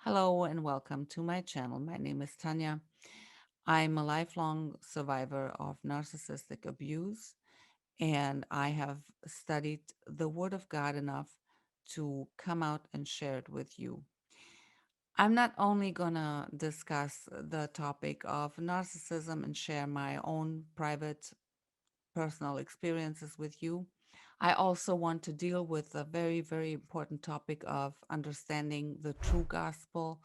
Hello and welcome to my channel. My name is Tanya. I'm a lifelong survivor of narcissistic abuse, and I have studied the Word of God enough to come out and share it with you. I'm not only going to discuss the topic of narcissism and share my own private personal experiences with you. I also want to deal with a very, very important topic of understanding the true gospel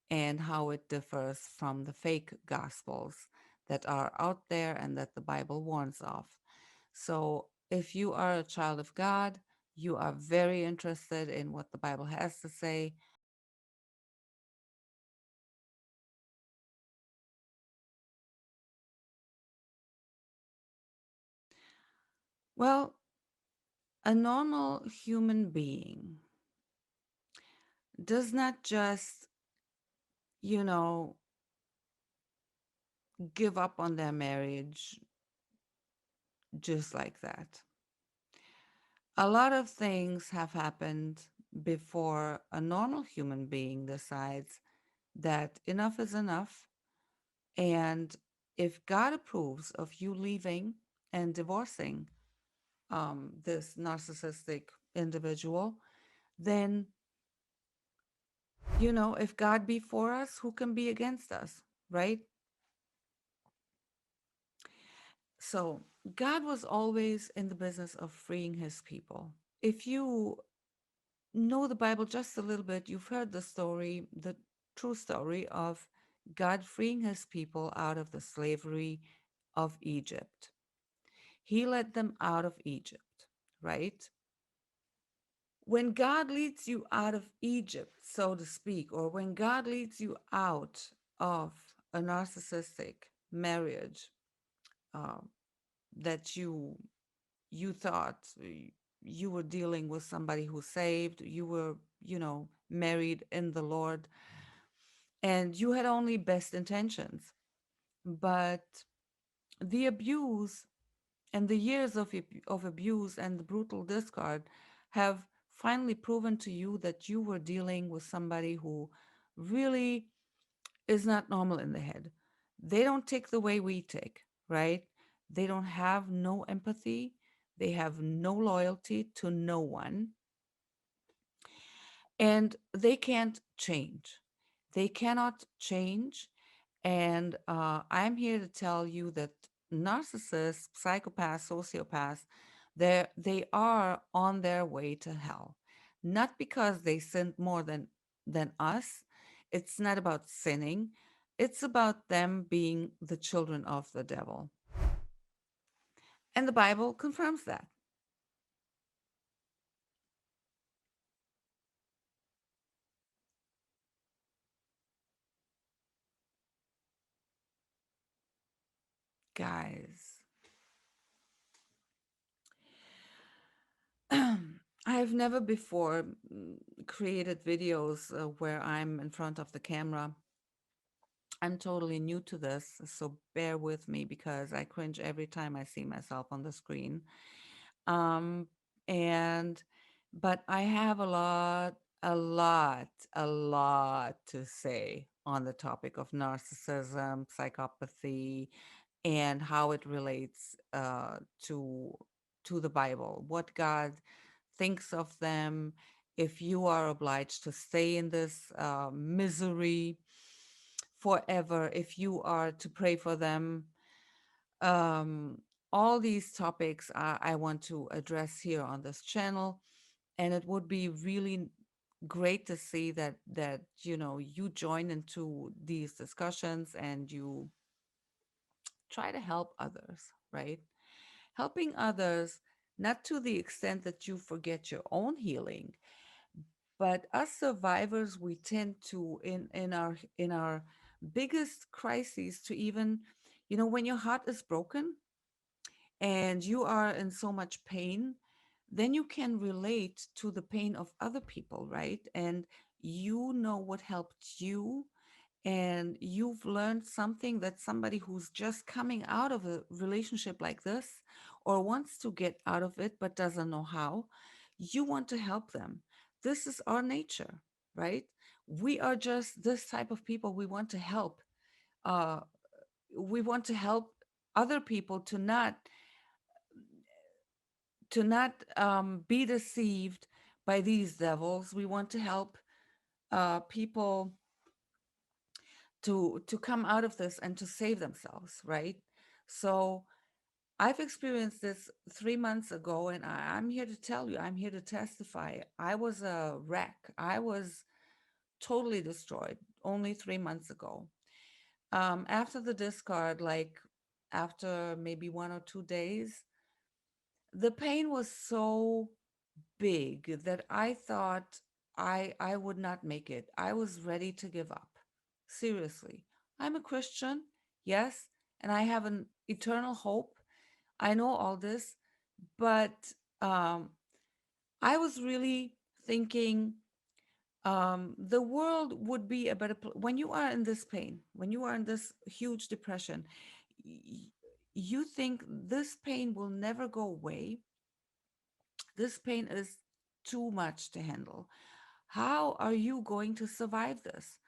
and how it differs from the fake gospels that are out there and that the Bible warns of. So, if you are a child of God, you are very interested in what the Bible has to say. Well, a normal human being does not just, you know, give up on their marriage just like that. A lot of things have happened before a normal human being decides that enough is enough. And if God approves of you leaving and divorcing this narcissistic individual, then, if God be for us, who can be against us, right? So God was always in the business of freeing his people. If you know the Bible just a little bit, you've heard the story, the true story of God freeing his people out of the slavery of Egypt. He led them out of Egypt, right? When God leads you out of Egypt, so to speak, or when God leads you out of a narcissistic marriage uh, that you thought you were dealing with somebody who saved, you were, married in the Lord, and you had only best intentions. But the abuse and the years of abuse and the brutal discard have finally proven to you that you were dealing with somebody who really is not normal in the head. They don't take the way we take, right? They don't have no empathy. They have no loyalty to no one. And they can't change. They cannot change. And I'm here to tell you that narcissists, psychopaths, sociopaths, they are on their way to hell. Not because they sinned more than us. It's not about sinning. It's about them being the children of the devil. And the Bible confirms that. Guys, I've never before created videos where I'm in front of the camera. I'm totally new to this, so bear with me because I cringe every time I see myself on the screen. Um, and, but I have a lot to say on the topic of narcissism, psychopathy, and how it relates to the Bible, what God thinks of them, if you are obliged to stay in this misery forever, if you are to pray for them. Um, all these topics I want to address here on this channel, and it would be really great to see that you join into these discussions and you try to help others, right? Helping others, not to the extent that you forget your own healing, but us survivors, we tend to in our biggest crises to even, when your heart is broken and you are in so much pain, then you can relate to the pain of other people, right? And you know what helped you, and you've learned something that somebody who's just coming out of a relationship like this or wants to get out of it but doesn't know how, you want to help them. This is our nature, right? We are just this type of people. We want to help. Uh, we want to help other people to not be deceived by these devils. We want to help people to come out of this and to save themselves, right? So I've experienced this 3 months ago, and I'm here to tell you, I'm here to testify. I was a wreck. I was totally destroyed only 3 months ago. After the discard, like after maybe 1 or 2 days, the pain was so big that I thought I would not make it. I was ready to give up. Seriously. I'm a Christian, yes, and I have an eternal hope. I know all this, but um, I was really thinking the world would be a better place when you are in this pain, when you are in this huge depression. y- You think this pain will never go away. This pain is too much to handle. How are you going to survive this?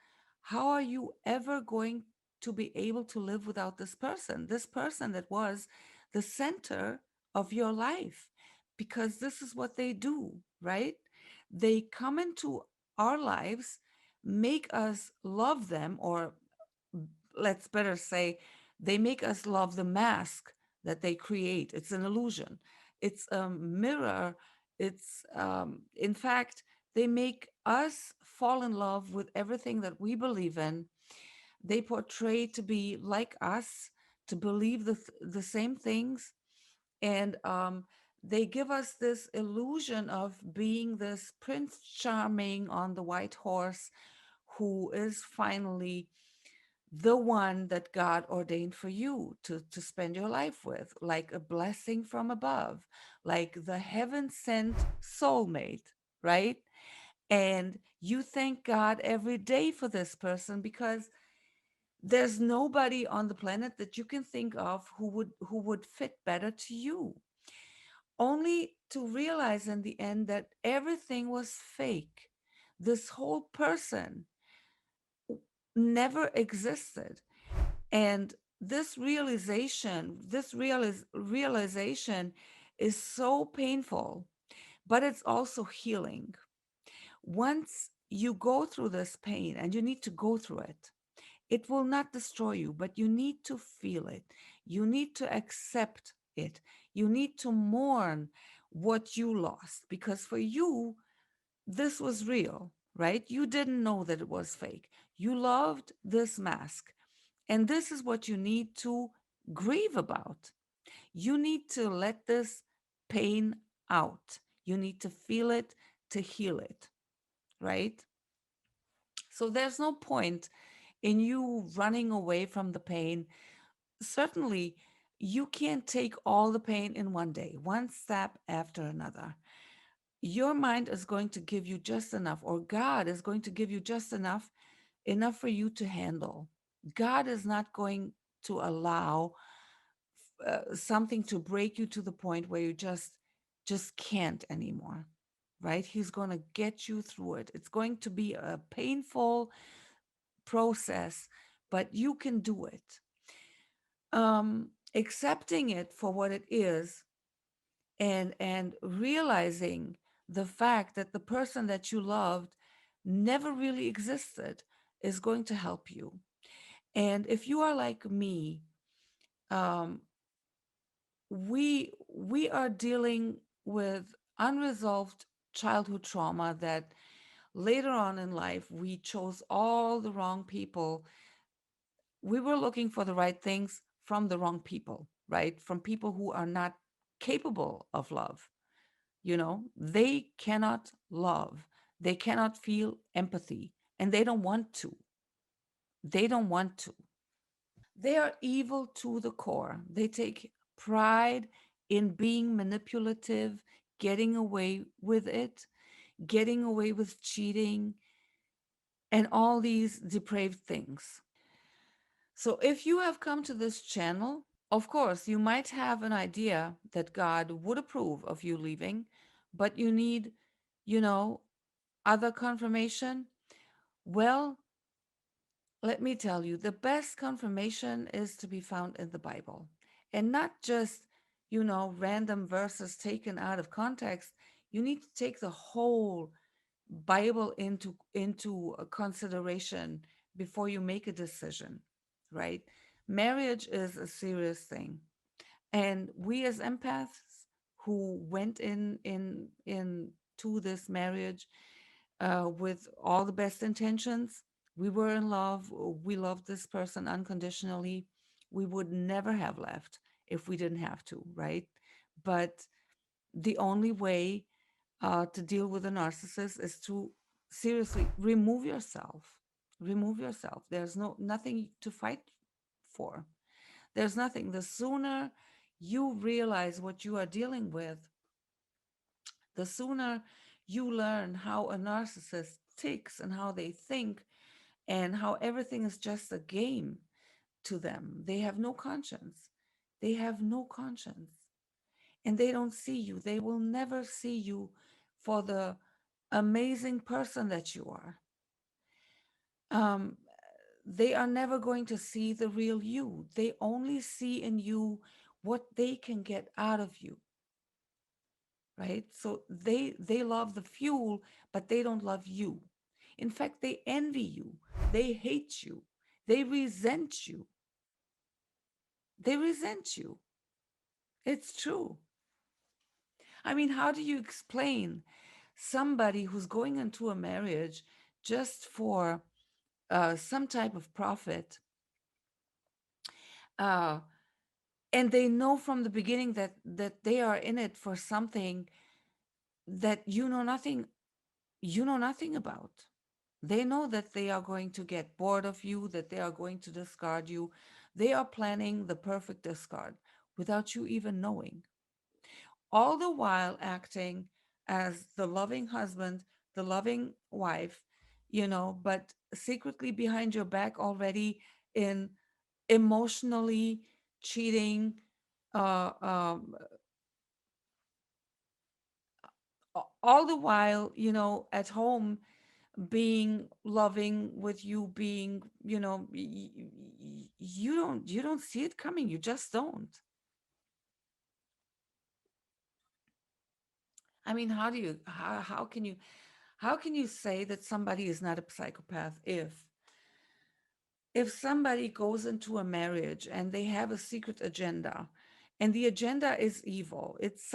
How are you ever going to be able to live without this person that was the center of your life? Because this is what they do, right? They come into our lives, make us love them, or let's better say, they make us love the mask that they create. It's an illusion, it's a mirror. It's, in fact, they make us fall in love with everything that we believe in. They portray to be like us, to believe the same things. And they give us this illusion of being this Prince Charming on the white horse who is finally the one that God ordained for you to spend your life with, like a blessing from above, like the heaven sent soulmate, right? And you thank God every day for this person because there's nobody on the planet that you can think of who would fit better to you. Only to realize in the end that everything was fake. This whole person never existed. And this realization is so painful, but it's also healing. Once you go through this pain, and you need to go through it, it will not destroy you, but you need to feel it. You need to accept it. You need to mourn what you lost, because for you, this was real, right? You didn't know that it was fake. You loved this mask. And this is what you need to grieve about. You need to let this pain out. You need to feel it to heal it, right? So there's no point in you running away from the pain. Certainly, you can't take all the pain in one day, one step after another. Your mind is going to give you just enough, or God is going to give you just enough for you to handle. God is not going to allow something to break you to the point where you just can't anymore, right? He's going to get you through it. It's going to be a painful process, but you can do it. Accepting it for what it is, and realizing the fact that the person that you loved never really existed, is going to help you. And if you are like me, um, we are dealing with unresolved childhood trauma that later on in life we chose all the wrong people. We were looking for the right things from the wrong people, right? From people who are not capable of love. They cannot love, they cannot feel empathy, and they don't want to. They are evil to the core. They take pride in being manipulative, getting away with it, getting away with cheating, and all these depraved things. So, if you have come to this channel, of course, you might have an idea that God would approve of you leaving, but you need, you know, other confirmation. Well, let me tell you, the best confirmation is to be found in the Bible, and not just, random verses taken out of context. You need to take the whole Bible into a consideration before you make a decision, right? Marriage is a serious thing. And we as empaths who went in to this marriage with all the best intentions, we were in love, we loved this person unconditionally, we would never have left if we didn't have to, right? But the only way to deal with a narcissist is to seriously remove yourself. Remove yourself. There's nothing to fight for. There's nothing. The sooner you realize what you are dealing with, the sooner you learn how a narcissist ticks and how they think and how everything is just a game to them. They have no conscience. They have no conscience. And they don't see you. They will never see you for the amazing person that you are. Um, they are never going to see the real you. They only see in you what they can get out of you, right? So they love the fuel, but they don't love you. In fact, they envy you. They hate you. They resent you. They resent you. It's true. I mean, how do you explain somebody who's going into a marriage just for some type of profit, uh, and they know from the beginning that they are in it for something that you know nothing about? They know that they are going to get bored of you, that they are going to discard you. They are planning the perfect discard without you even knowing, all the while acting as the loving husband, the loving wife, but secretly behind your back already in emotionally cheating, uh, um, all the while, at home being loving with you, being, you don't see it coming. You just don't. I mean, how can you say that somebody is not a psychopath if somebody goes into a marriage and they have a secret agenda, and the agenda is evil? It's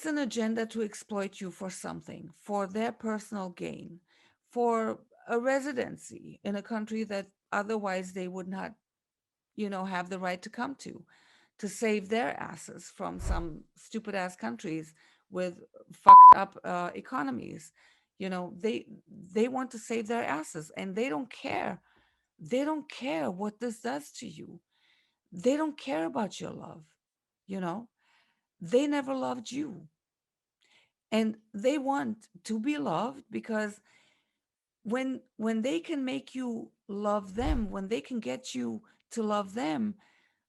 an agenda to exploit you for something, for their personal gain, for a residency in a country that otherwise they would not, have the right to come to save their asses from some stupid ass countries with fucked up economies. They want to save their asses, and they don't care. They don't care what this does to you. They don't care about your love. You know, they never loved you, and they want to be loved because when they can make you love them, when they can get you to love them,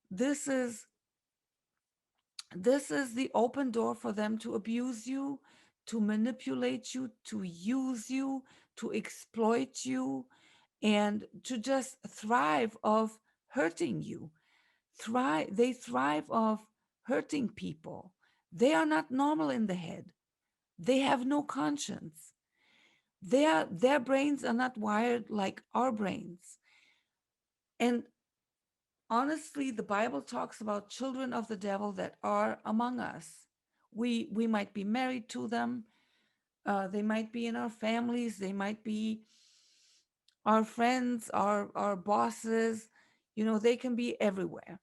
this is this is the open door for them to abuse you, to manipulate you, to use you, to exploit you, and to just thrive of hurting you. They thrive of hurting people. They are not normal in the head. They have no conscience. Their brains are not wired like our brains. And honestly, the Bible talks about children of the devil that are among us. We might be married to them. They might be in our families. They might be our friends, our bosses. They can be everywhere.